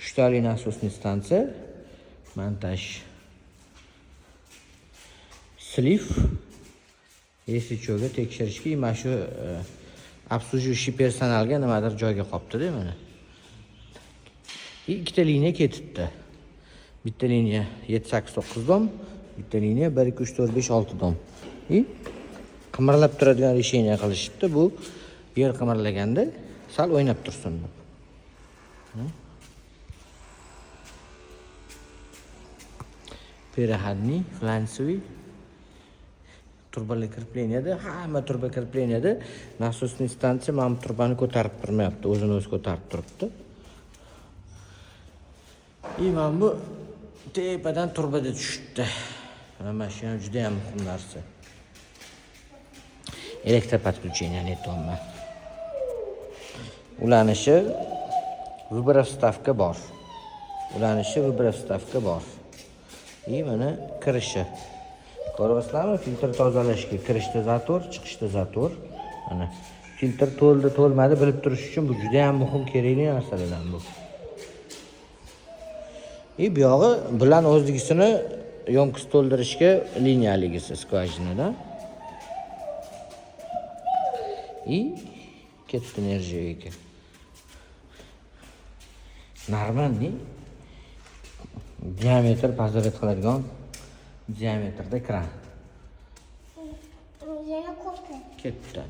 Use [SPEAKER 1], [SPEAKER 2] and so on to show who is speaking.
[SPEAKER 1] Uchtali nasosniy stansiya, montaj. Sliv Yesichoga tekshirishga, mana shu obslužивающий personalga nimadir joyga qolibdi-da mana. Ikkita liniya ketibdi. Bitta liniya 7-8-9 dom, bitta liniya 1-2-3-4-5-6 dom. Qimirlab turadigan решение qilishibdi. Bu yer qimirlaganda sal o'ynab tursin deb. Переходный, фланцевый. Turbali krepleniyada, hamma turba krepleniyada nasosniy stansiya mana bu turbani ko'tarib turmayapti, o'zini o'zi ko'tarib turibdi. Mana bu tepadan turbada tushdi. Mana shu ham juda ham muhim narsa. Elektr подключение aytyapman. Ulanishi vibrostavka bor. Bor. Mana kirishi. Ko'ryapsizlarmi? Filtr tozalashga kirishda zator, chiqishda zator. Mana filtr to'lmadi bilib turish uchun bu juda ham muhim kerakli narsalardan bu. Bu yog'i bilan o'zligisini yonkis to'ldirishga liniyaligisi skvajinadan. Ketdi energiyaga. Normalniy diametr pazorat qiladigan diametrda kran.
[SPEAKER 2] Yana ko'p.
[SPEAKER 1] Ketdi.